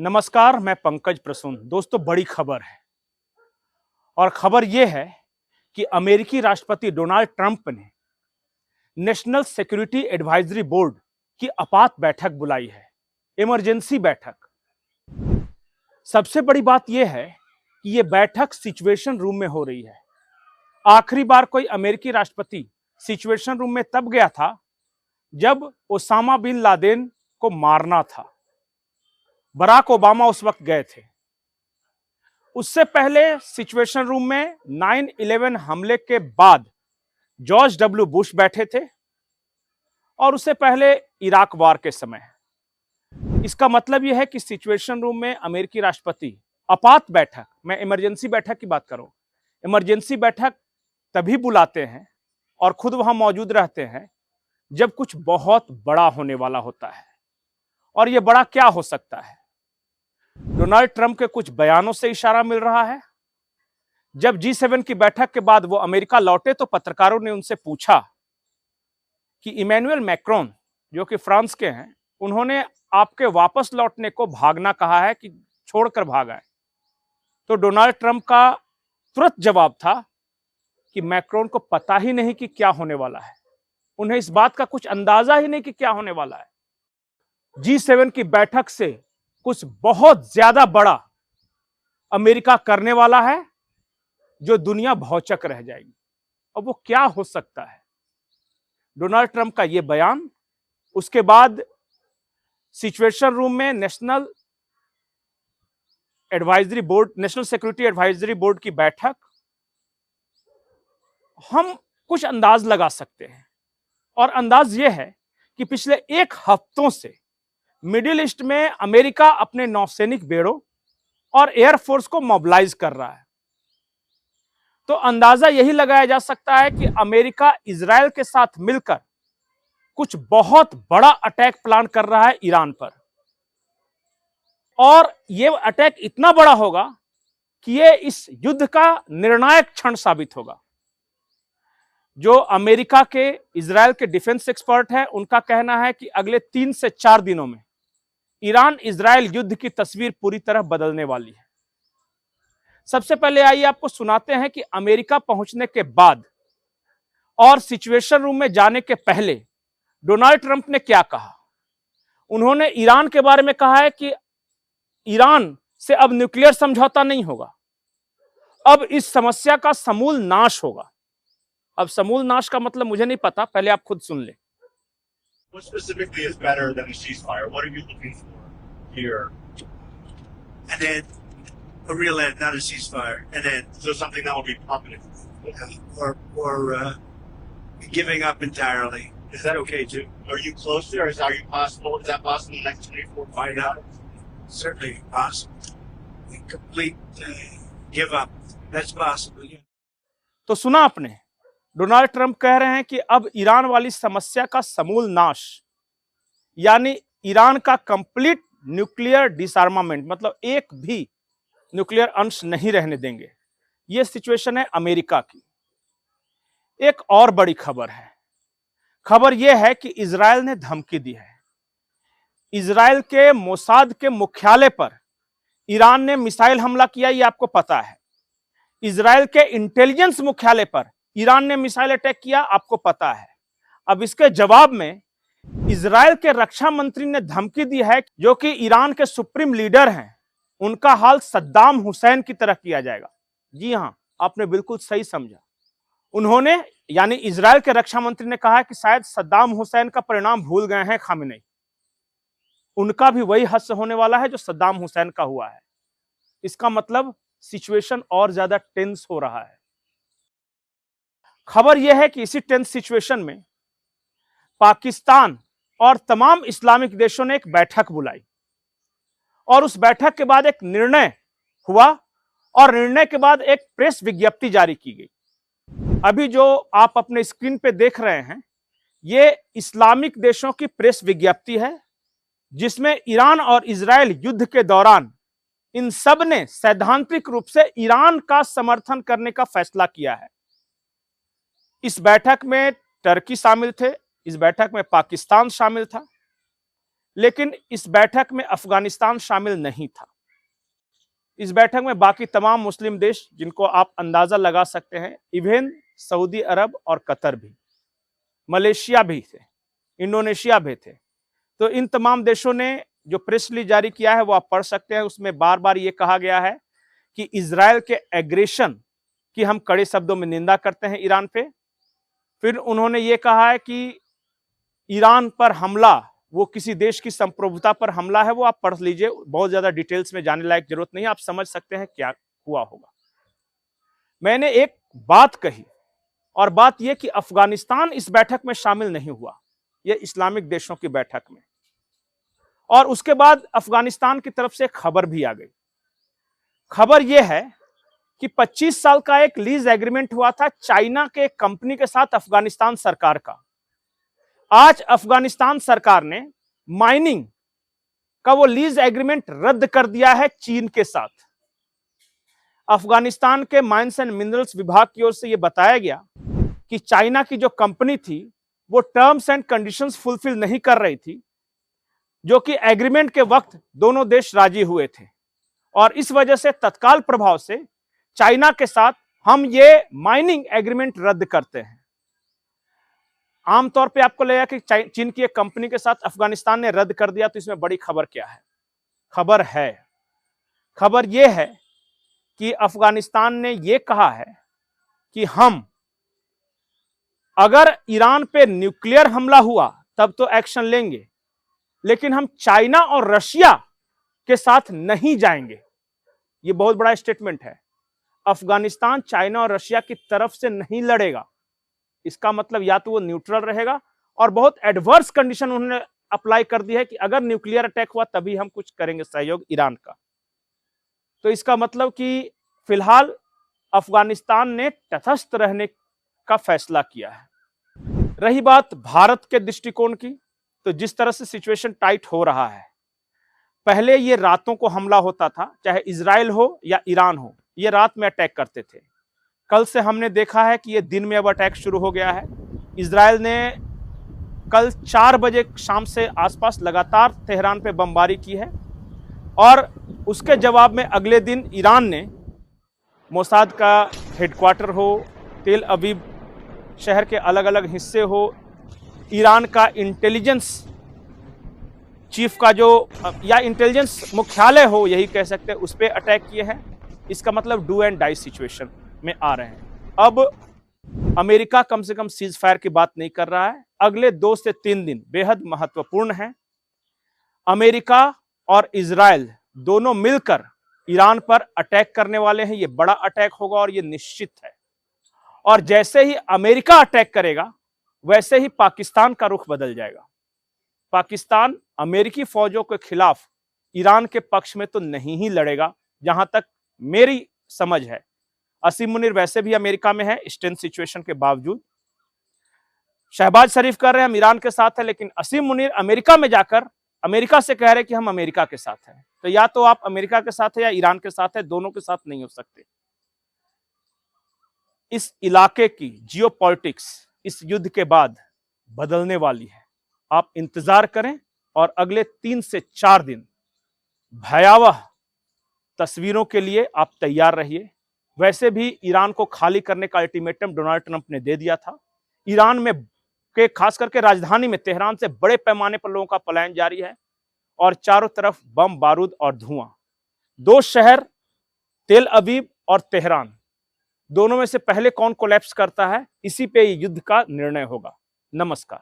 नमस्कार, मैं पंकज प्रसून। दोस्तों, बड़ी खबर है और खबर यह है कि अमेरिकी राष्ट्रपति डोनाल्ड ट्रंप ने नेशनल सिक्योरिटी एडवाइजरी बोर्ड की आपात बैठक बुलाई है, इमरजेंसी बैठक। सबसे बड़ी बात यह है कि यह बैठक सिचुएशन रूम में हो रही है। आखिरी बार कोई अमेरिकी राष्ट्रपति सिचुएशन रूम में तब गया था जब ओसामा बिन लादेन को मारना था। बराक ओबामा उस वक्त गए थे। उससे पहले सिचुएशन रूम में 9/11 हमले के बाद जॉर्ज डब्ल्यू बुश बैठे थे और उससे पहले इराक वार के समय। इसका मतलब यह है कि सिचुएशन रूम में अमेरिकी राष्ट्रपति आपात बैठक, मैं इमरजेंसी बैठक की बात करूं, इमरजेंसी बैठक तभी बुलाते हैं और खुद वहां मौजूद रहते हैं जब कुछ बहुत बड़ा होने वाला होता है। और यह बड़ा क्या हो सकता है? डोनाल्ड ट्रंप के कुछ बयानों से इशारा मिल रहा है। जब G7 की बैठक के बाद वो अमेरिका लौटे तो पत्रकारों ने उनसे पूछा कि इमैनुअल मैक्रोन, जो कि फ्रांस के हैं, उन्होंने आपके वापस लौटने को भागना कहा है कि छोड़कर भागा है। तो डोनाल्ड ट्रंप का तुरंत जवाब था कि मैक्रोन को पता ही नहीं कि क्या होने वाला है, उन्हें इस बात का कुछ अंदाजा ही नहीं कि क्या होने वाला है। G7 की बैठक से कुछ बहुत ज्यादा बड़ा अमेरिका करने वाला है जो दुनिया भौचक रह जाएगी। अब वो क्या हो सकता है? डोनाल्ड ट्रंप का यह बयान, उसके बाद सिचुएशन रूम में नेशनल सिक्योरिटी एडवाइजरी बोर्ड की बैठक, हम कुछ अंदाज लगा सकते हैं। और अंदाज यह है कि पिछले एक हफ्तों से मिडिल ईस्ट में अमेरिका अपने नौसैनिक बेड़ों और एयरफोर्स को मोबिलाइज कर रहा है। तो अंदाजा यही लगाया जा सकता है कि अमेरिका इजराइल के साथ मिलकर कुछ बहुत बड़ा अटैक प्लान कर रहा है ईरान पर। और यह अटैक इतना बड़ा होगा कि यह इस युद्ध का निर्णायक क्षण साबित होगा। जो अमेरिका के, इजराइल के डिफेंस एक्सपर्ट हैं, उनका कहना है कि अगले 3 से 4 दिनों में ईरान इजराइल युद्ध की तस्वीर पूरी तरह बदलने वाली है। सबसे पहले आइए आपको सुनाते हैं कि अमेरिका पहुंचने के बाद और सिचुएशन रूम में जाने के पहले डोनाल्ड ट्रंप ने क्या कहा। उन्होंने ईरान के बारे में कहा है कि ईरान से अब न्यूक्लियर समझौता नहीं होगा, अब इस समस्या का समूल नाश होगा। अब समूल नाश का मतलब मुझे नहीं पता, पहले आप खुद सुन ले। What specifically is better than a ceasefire? What are you looking for here? And then a real end, not a ceasefire. And then So something that will be permanent. or giving up entirely. Is that okay too? Are you close to, or is that possible in the next 24 to 5 hours? Certainly possible. A complete give up. That's possible. Yeah. तो सुना आपने, Donald Trump कह रहे हैं कि अब Iran वाली समस्या का समूल नाश, यानी ईरान का कंप्लीट न्यूक्लियर डिसआर्मामेंट, मतलब एक भी न्यूक्लियर अंश नहीं रहने देंगे। यह सिचुएशन है अमेरिका की। एक और बड़ी खबर है। खबर यह है कि इजराइल ने धमकी दी है। इजराइल के मोसाद के मुख्यालय पर ईरान ने मिसाइल हमला किया, यह आपको पता है। इजराइल के इंटेलिजेंस मुख्यालय पर ईरान ने मिसाइल अटैक किया, आपको पता है। अब इसके जवाब में इजराइल के रक्षा मंत्री ने धमकी दी है जो कि ईरान के सुप्रीम लीडर हैं, उनका हाल सद्दाम हुसैन की तरह किया जाएगा। जी हां, आपने बिल्कुल सही समझा। उन्होंने, यानी इजराइल के रक्षा मंत्री ने कहा कि शायद सद्दाम हुसैन का परिणाम भूल गए हैं खामेनेई, उनका भी वही हश्र होने वाला है जो सद्दाम हुसैन का हुआ है। इसका मतलब सिचुएशन और ज्यादा टेंस हो रहा है। खबर यह है कि इसी टेंस सिचुएशन में पाकिस्तान और तमाम इस्लामिक देशों ने एक बैठक बुलाई और उस बैठक के बाद एक निर्णय हुआ और निर्णय के बाद एक प्रेस विज्ञप्ति जारी की गई। अभी जो आप अपने स्क्रीन पे देख रहे हैं, यह इस्लामिक देशों की प्रेस विज्ञप्ति है, जिसमें ईरान और इजराइल युद्ध के दौरान इन सब ने सैद्धांतिक रूप से ईरान का समर्थन करने का फैसला किया है। इस बैठक में टर्की शामिल थे, इस बैठक में पाकिस्तान शामिल था, लेकिन इस बैठक में अफगानिस्तान शामिल नहीं था। इस बैठक में बाकी तमाम मुस्लिम देश, जिनको आप अंदाजा लगा सकते हैं, इवन सऊदी अरब और कतर भी, मलेशिया भी थे, इंडोनेशिया भी थे। तो इन तमाम देशों ने जो प्रेस रिलीज जारी किया है वो आप पढ़ सकते हैं। उसमें बार बार ये कहा गया है कि इजराइल के एग्रेशन की हम कड़े शब्दों में निंदा करते हैं ईरान पे। फिर उन्होंने ये कहा है कि ईरान पर हमला वो किसी देश की संप्रभुता पर हमला है। वो आप पढ़ लीजिए, बहुत ज्यादा डिटेल्स में जाने लायक जरूरत नहीं है, आप समझ सकते हैं क्या हुआ होगा। मैंने एक बात कही, और बात यह कि अफगानिस्तान इस बैठक में शामिल नहीं हुआ, यह इस्लामिक देशों की बैठक में। और उसके बाद अफगानिस्तान की तरफ से खबर भी आ गई। खबर यह है कि 25 साल का एक लीज एग्रीमेंट हुआ था चाइना के कंपनी के साथ अफगानिस्तान सरकार का। आज अफगानिस्तान सरकार ने माइनिंग का वो लीज एग्रीमेंट रद्द कर दिया है चीन के साथ। अफगानिस्तान के माइंस एंड मिनरल्स विभाग की ओर से यह बताया गया कि चाइना की जो कंपनी थी वो टर्म्स एंड कंडीशंस फुलफिल नहीं कर रही थी, जो कि एग्रीमेंट के वक्त दोनों देश राजी हुए थे। और इस वजह से तत्काल प्रभाव से चाइना के साथ हम ये माइनिंग एग्रीमेंट रद्द करते हैं। आमतौर पे आपको लगेगा कि चीन की एक कंपनी के साथ अफगानिस्तान ने रद्द कर दिया, तो इसमें बड़ी खबर क्या है? खबर यह है कि अफगानिस्तान ने यह कहा है कि हम, अगर ईरान पे न्यूक्लियर हमला हुआ तब तो एक्शन लेंगे, लेकिन हम चाइना और रशिया के साथ नहीं जाएंगे। यह बहुत बड़ा स्टेटमेंट है। अफगानिस्तान चाइना और रशिया की तरफ से नहीं लड़ेगा। इसका मतलब या तो वो न्यूट्रल रहेगा, और बहुत एडवर्स कंडीशन उन्होंने अप्लाई कर दी है कि अगर न्यूक्लियर अटैक हुआ तभी हम कुछ करेंगे सहयोग ईरान का। तो इसका मतलब कि फिलहाल अफगानिस्तान ने तटस्थ रहने का फैसला किया है। रही बात भारत के दृष्टिकोण की, तो जिस तरह से सिचुएशन टाइट हो रहा है, पहले ये रातों को हमला होता था, चाहे इजराइल हो या ईरान हो, ये रात में अटैक करते थे। कल से हमने देखा है कि ये दिन में अब अटैक शुरू हो गया है। इजराइल ने कल 4 बजे शाम से आसपास लगातार तेहरान पे बमबारी की है, और उसके जवाब में अगले दिन ईरान ने मोसाद का हेडक्वार्टर हो, तेल अवीव शहर के अलग अलग हिस्से हो, ईरान का इंटेलिजेंस चीफ का जो या इंटेलिजेंस मुख्यालय हो, यही कह सकते हैं, उस पर अटैक किए हैं। इसका मतलब डू एंड डाई सिचुएशन में आ रहे हैं। अब अमेरिका कम से कम सीज फायर की बात नहीं कर रहा है। अगले 2 से 3 दिन बेहद महत्वपूर्ण हैं। अमेरिका और इजराइल दोनों मिलकर ईरान पर अटैक करने वाले हैं। यह बड़ा अटैक होगा और यह निश्चित है। और जैसे ही अमेरिका अटैक करेगा, वैसे ही पाकिस्तान का रुख बदल जाएगा। पाकिस्तान अमेरिकी फौजों के खिलाफ ईरान के पक्ष में तो नहीं ही लड़ेगा, जहां तक मेरी समझ है। असीम मुनीर वैसे भी अमेरिका में है, स्टेंस सिचुएशन के बावजूद। शहबाज शरीफ कह रहे हैं हम ईरान के साथ है, लेकिन असीम मुनीर अमेरिका में जाकर अमेरिका से कह रहे हैं कि हम अमेरिका के साथ हैं। तो या तो आप अमेरिका के साथ है या ईरान के साथ है, दोनों के साथ नहीं हो सकते। इस इलाके की जियोपॉलिटिक्स इस युद्ध के बाद बदलने वाली है। आप इंतजार करें, और अगले 3 से 4 दिन भयावह तस्वीरों के लिए आप तैयार रहिए। वैसे भी ईरान को खाली करने का अल्टीमेटम डोनाल्ड ट्रंप ने दे दिया था। ईरान में के खास करके राजधानी में तेहरान से बड़े पैमाने पर लोगों का पलायन जारी है, और चारों तरफ बम बारूद और धुआं। 2 शहर तेल अवीव और तेहरान, दोनों में से पहले कौन कोलैप्स करता है, इसी पे युद्ध का निर्णय होगा। नमस्कार।